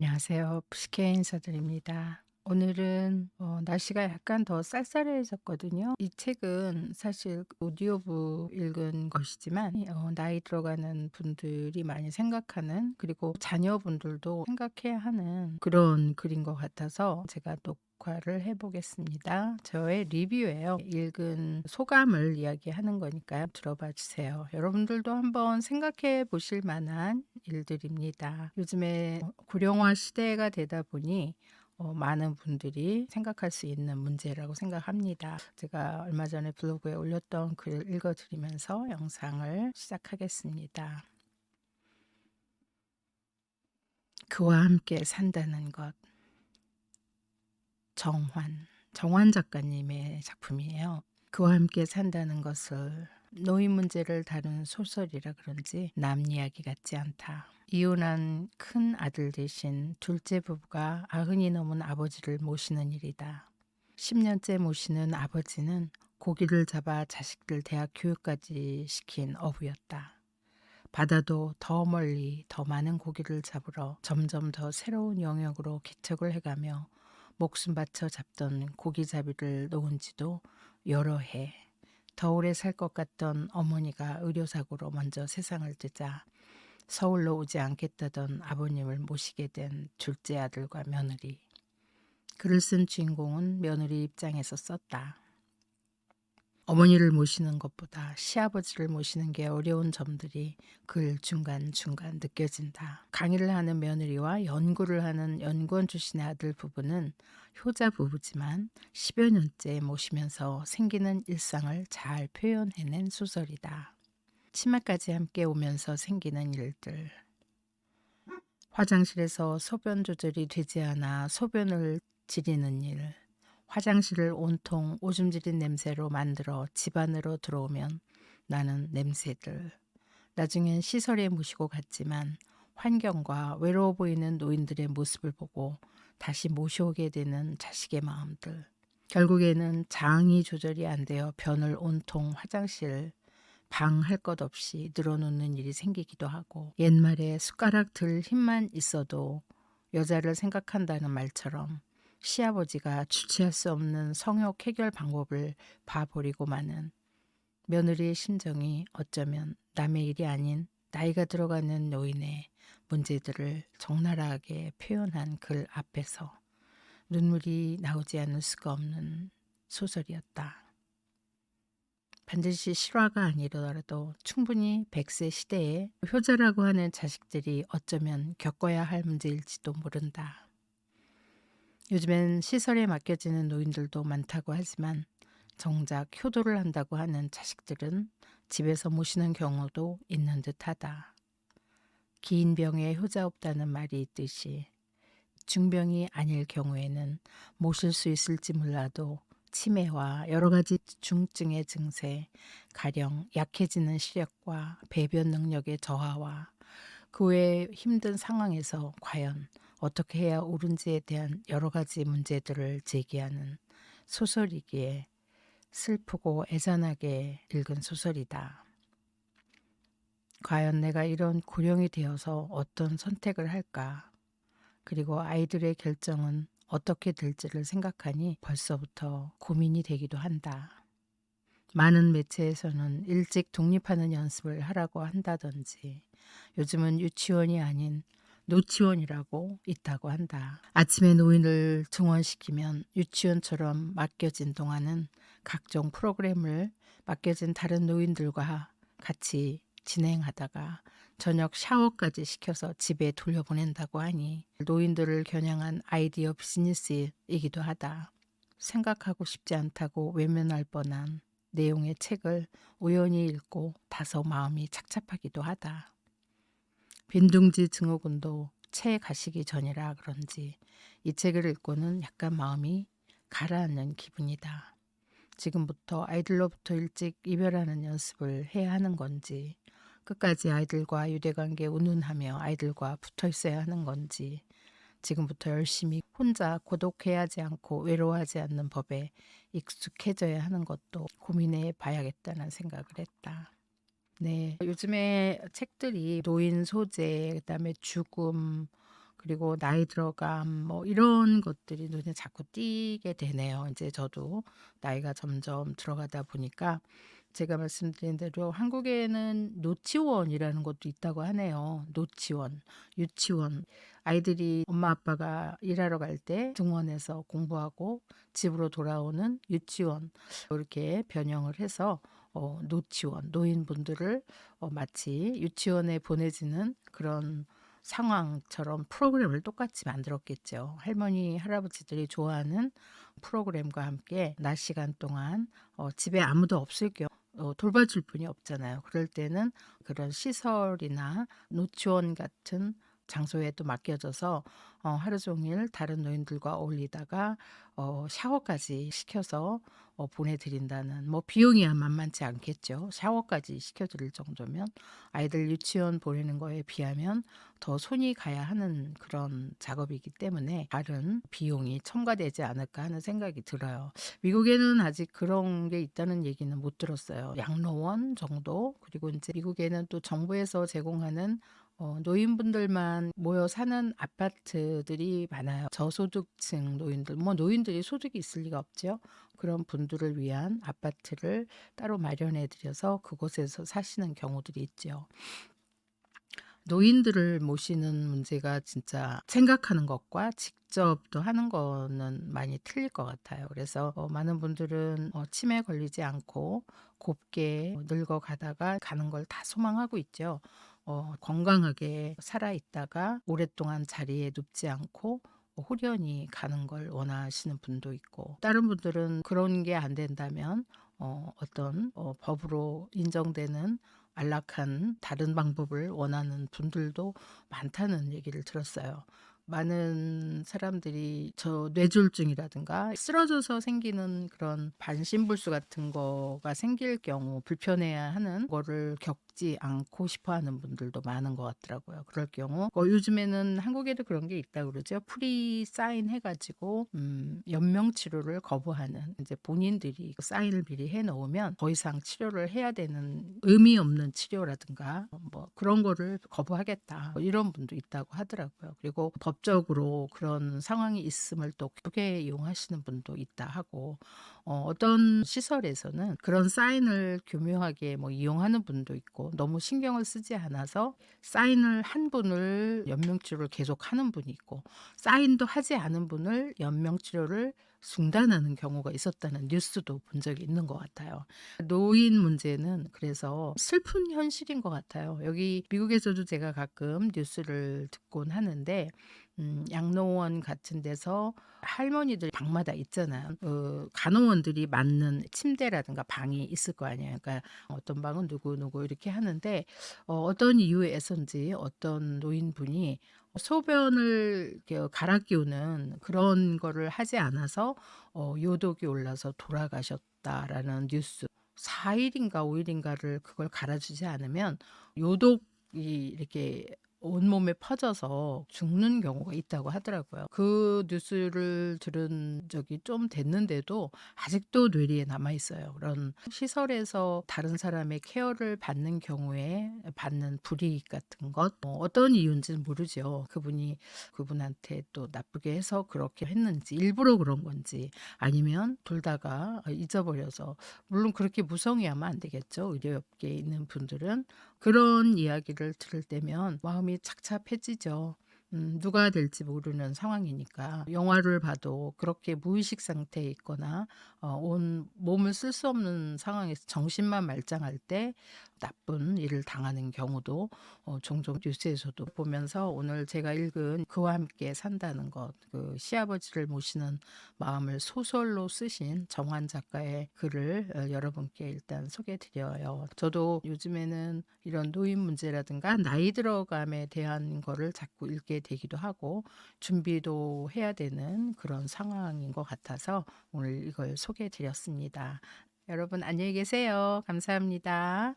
안녕하세요. 푸시케 인사드립니다. 오늘은 날씨가 약간 더 쌀쌀해졌거든요. 이 책은 사실 오디오북 읽은 것이지만 나이 들어가는 분들이 많이 생각하는, 그리고 자녀분들도 생각해야 하는 그런 글인 것 같아서 제가 녹화를 해보겠습니다. 저의 리뷰예요. 읽은 소감을 이야기하는 거니까요. 들어봐 주세요. 여러분들도 한번 생각해 보실 만한 일들입니다. 요즘에 고령화 시대가 되다 보니 많은 분들이 생각할 수 있는 문제라고 생각합니다. 제가 얼마 전에 블로그에 올렸던 글을 읽어드리면서 영상을 시작하겠습니다. 그와 함께 산다는 것. 정환 작가님의 작품이에요. 그와 함께 산다는 것을 노인 문제를 다루는 소설이라 그런지 남 이야기 같지 않다. 이혼한 큰 아들 대신 둘째 부부가 90이 넘은 아버지를 모시는 일이다. 10년째 모시는 아버지는 고기를 잡아 자식들 대학 교육까지 시킨 어부였다. 바다도 더 멀리 더 많은 고기를 잡으러 점점 더 새로운 영역으로 개척을 해가며 목숨 바쳐 잡던 고기잡이를 놓은 지도 여러 해. 더 오래 살 것 같던 어머니가 의료사고로 먼저 세상을 뜨자 서울로 오지 않겠다던 아버님을 모시게 된 둘째 아들과 며느리. 글을 쓴 주인공은 며느리 입장에서 썼다. 어머니를 모시는 것보다 시아버지를 모시는 게 어려운 점들이 글 중간중간 느껴진다. 강의를 하는 며느리와 연구를 하는 연구원 출신의 아들 부부는 효자 부부지만 10여 년째 모시면서 생기는 일상을 잘 표현해낸 소설이다. 치매까지 함께 오면서 생기는 일들. 화장실에서 소변 조절이 되지 않아 소변을 지리는 일. 화장실을 온통 오줌 지린 냄새로 만들어 집 안으로 들어오면 나는 냄새들. 나중엔 시설에 모시고 갔지만 환경과 외로워 보이는 노인들의 모습을 보고 다시 모셔오게 되는 자식의 마음들. 결국에는 장이 조절이 안 되어 변을 온통 화장실 방 할 것 없이 늘어놓는 일이 생기기도 하고, 옛말에 숟가락 들 힘만 있어도 여자를 생각한다는 말처럼 시아버지가 주체할 수 없는 성욕 해결 방법을 봐버리고 마는 며느리의 심정이 어쩌면 남의 일이 아닌 나이가 들어가는 노인의 문제들을 적나라하게 표현한 글 앞에서 눈물이 나오지 않을 수가 없는 소설이었다. 반드시 실화가 아니더라도 충분히 100세 시대에 효자라고 하는 자식들이 어쩌면 겪어야 할 문제일지도 모른다. 요즘엔 시설에 맡겨지는 노인들도 많다고 하지만 정작 효도를 한다고 하는 자식들은 집에서 모시는 경우도 있는 듯하다. 긴 병에 효자 없다는 말이 있듯이 중병이 아닐 경우에는 모실 수 있을지 몰라도 치매와 여러 가지 중증의 증세, 가령 약해지는 시력과 배변 능력의 저하와 그 외 힘든 상황에서 과연 어떻게 해야 옳은지에 대한 여러 가지 문제들을 제기하는 소설이기에 슬프고 애잔하게 읽은 소설이다. 과연 내가 이런 고령이 되어서 어떤 선택을 할까? 그리고 아이들의 결정은 어떻게 될지를 생각하니 벌써부터 고민이 되기도 한다. 많은 매체에서는 일찍 독립하는 연습을 하라고 한다든지 요즘은 유치원이 아닌 노치원이라고 있다고 한다. 아침에 노인을 등원시키면 유치원처럼 맡겨진 동안은 각종 프로그램을 맡겨진 다른 노인들과 같이 진행하다가 저녁 샤워까지 시켜서 집에 돌려보낸다고 하니 노인들을 겨냥한 아이디어 비즈니스이기도 하다. 생각하고 싶지 않다고 외면할 뻔한 내용의 책을 우연히 읽고 다소 마음이 착잡하기도 하다. 빈둥지 증후군도 채 가시기 전이라 그런지 이 책을 읽고는 약간 마음이 가라앉는 기분이다. 지금부터 아이들로부터 일찍 이별하는 연습을 해야 하는 건지, 끝까지 아이들과 유대관계 운운하며 아이들과 붙어 있어야 하는 건지, 지금부터 열심히 혼자 고독해야 하지 않고 외로워하지 않는 법에 익숙해져야 하는 것도 고민해 봐야겠다는 생각을 했다. 네, 요즘에 책들이 노인 소재, 그다음에 죽음, 그리고 나이 들어감 뭐 이런 것들이 눈에 자꾸 띄게 되네요. 이제 저도 나이가 점점 들어가다 보니까 제가 말씀드린 대로 한국에는 노치원이라는 것도 있다고 하네요. 노치원, 유치원. 아이들이 엄마 아빠가 일하러 갈 때 등원해서 공부하고 집으로 돌아오는 유치원 이렇게 변형을 해서 노치원, 노인분들을 마치 유치원에 보내지는 그런 상황처럼 프로그램을 똑같이 만들었겠죠. 할머니, 할아버지들이 좋아하는 프로그램과 함께 낮 시간 동안 집에 아무도 없을 경우 돌봐줄 분이 없잖아요. 그럴 때는 그런 시설이나 노치원 같은 장소에 또 맡겨져서 하루 종일 다른 노인들과 어울리다가 샤워까지 시켜서 보내드린다는, 뭐 비용이야 만만치 않겠죠. 샤워까지 시켜드릴 정도면 아이들 유치원 보내는 거에 비하면 더 손이 가야 하는 그런 작업이기 때문에 다른 비용이 첨가되지 않을까 하는 생각이 들어요. 미국에는 아직 그런 게 있다는 얘기는 못 들었어요. 양로원 정도. 그리고 이제 미국에는 또 정부에서 제공하는 노인분들만 모여 사는 아파트들이 많아요. 저소득층 노인들, 뭐 노인들이 소득이 있을 리가 없죠. 그런 분들을 위한 아파트를 따로 마련해 드려서 그곳에서 사시는 경우들이 있죠. 노인들을 모시는 문제가 진짜 생각하는 것과 직접 또 하는 거는 많이 틀릴 것 같아요. 그래서 많은 분들은 치매 걸리지 않고 곱게 늙어가다가 가는 걸 다 소망하고 있죠. 건강하게 살아있다가 오랫동안 자리에 눕지 않고 호련히 가는 걸 원하시는 분도 있고, 다른 분들은 그런 게 안 된다면 어떤 법으로 인정되는 안락한 다른 방법을 원하는 분들도 많다는 얘기를 들었어요. 많은 사람들이 저 뇌졸중이라든가 쓰러져서 생기는 그런 반신불수 같은 거가 생길 경우 불편해야 하는 거를 겪지 않고 싶어 하는 분들도 많은 것 같더라고요. 그럴 경우 요즘에는 한국에도 그런 게 있다고 그러죠. 프리 사인 해가지고 연명 치료를 거부하는, 이제 본인들이 사인을 미리 해 놓으면 더 이상 치료를 해야 되는 의미 없는 치료라든가 뭐 그런 거를 거부하겠다, 뭐 이런 분도 있다고 하더라고요. 그리고 법적으로 그런 상황이 있음을 또 크게 이용하시는 분도 있다 하고, 어떤 시설에서는 그런 사인을 교묘하게 뭐 이용하는 분도 있고, 너무 신경을 쓰지 않아서 사인을 한 분을 연명치료를 계속 하는 분이 있고, 사인도 하지 않은 분을 연명치료를 중단하는 경우가 있었다는 뉴스도 본 적이 있는 것 같아요. 노인 문제는 그래서 슬픈 현실인 것 같아요. 여기 미국에서도 제가 가끔 뉴스를 듣곤 하는데, 양로원 같은 데서 할머니들 방마다 있잖아요. 간호원들이 맡는 침대라든가 방이 있을 거 아니에요. 그러니까 어떤 방은 누구 이렇게 하는데, 어떤 이유에선지 어떤 노인분이 소변을 이렇게 갈아 끼우는 그런 거를 하지 않아서 요독이 올라서 돌아가셨다라는 뉴스. 4일인가 5일인가를 그걸 갈아주지 않으면 요독이 이렇게 온몸에 퍼져서 죽는 경우가 있다고 하더라고요. 그 뉴스를 들은 적이 좀 됐는데도 아직도 뇌리에 남아 있어요. 그런 시설에서 다른 사람의 케어를 받는 경우에 받는 불이익 같은 것, 어떤 이유인지는 모르죠. 그분이 그분한테 또 나쁘게 해서 그렇게 했는지, 일부러 그런 건지, 아니면 돌다가 잊어버려서, 물론 그렇게 무성의하면 안 되겠죠. 의료업계에 있는 분들은 그런 이야기를 들을 때면 마음이 착잡해지죠. 누가 될지 모르는 상황이니까. 영화를 봐도 그렇게 무의식 상태에 있거나 온 몸을 쓸 수 없는 상황에서 정신만 말짱할 때 나쁜 일을 당하는 경우도 종종 뉴스에서도 보면서, 오늘 제가 읽은 그와 함께 산다는 것, 그 시아버지를 모시는 마음을 소설로 쓰신 정환 작가의 글을 여러분께 일단 소개드려요. 저도 요즘에는 이런 노인 문제라든가 나이 들어감에 대한 거를 자꾸 읽게 되기도 하고 준비도 해야 되는 그런 상황인 것 같아서 오늘 이걸 소개드렸습니다. 여러분 안녕히 계세요. 감사합니다.